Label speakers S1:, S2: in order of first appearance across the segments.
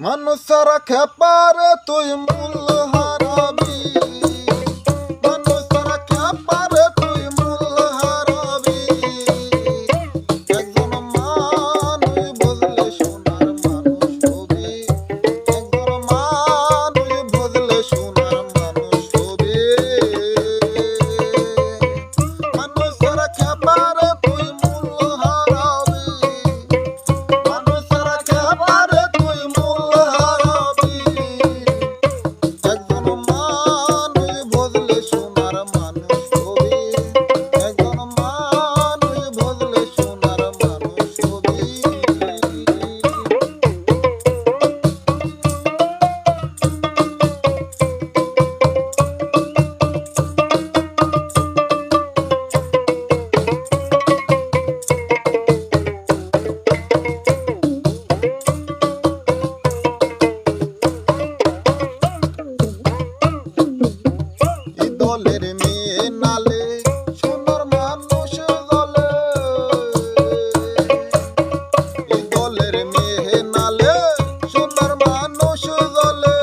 S1: মানুষ ছাড়া খেপারে তুই মূল হারাবি, মানুষ ছাড়া খেপারে তুই মূল হারাবি। একজন মানুষ বুঝলে সোনার মানুষ হবি, একজন মানুষ বুঝলে সোনার মানুষ হবি। মানুষ ছাড়া খেপারে তুই মূল হারাবি, মানুষ ছাড়া খেপারে তুই মূল হারাবি। একজন মানুষ বুঝলে সোনার মানুষ হবি, একজন মানুষ বুঝলে সোনার মানুষ হবি। দলের মেয়ে নালে সোনার মানুষ দলে, দলের মেয়ে নালে সোনার মানুষ দলে।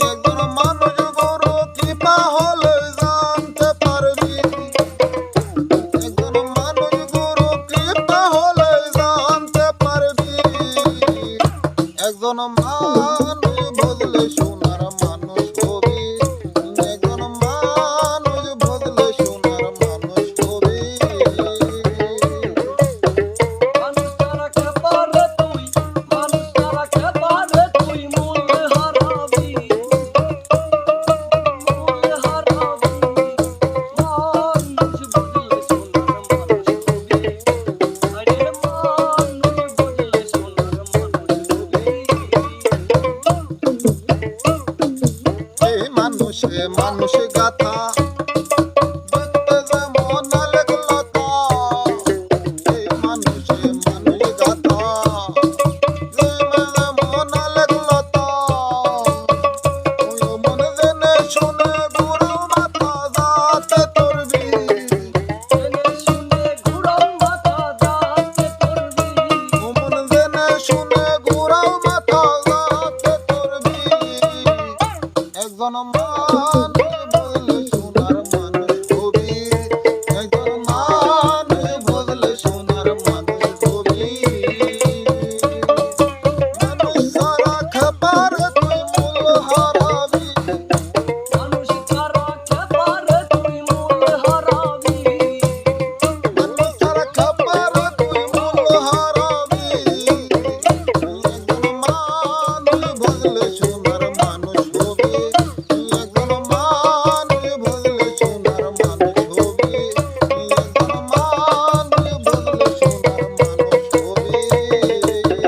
S1: একজন মানুষ গুরু কৃপা হলে জানতে পারবি, একজন মানুষ গুরু কৃপা হলে জানতে পারবি। একজন মানুষ বুঝলে সোনার মানুষ হবি, একজন মানুষ বুঝলে সোনার মানুষ হবি।
S2: মানুষ ছাড়া খেপারে তুই, মানুষ ছাড়া খেপারে তুই মূল হারাবি, মূল হারাবি। মানুষ বুঝলে সোনার মানুষ হবি, আরে মানুষ বুঝলে সোনার মানুষ হবি।
S1: এই মানুষে মানুষ গাথা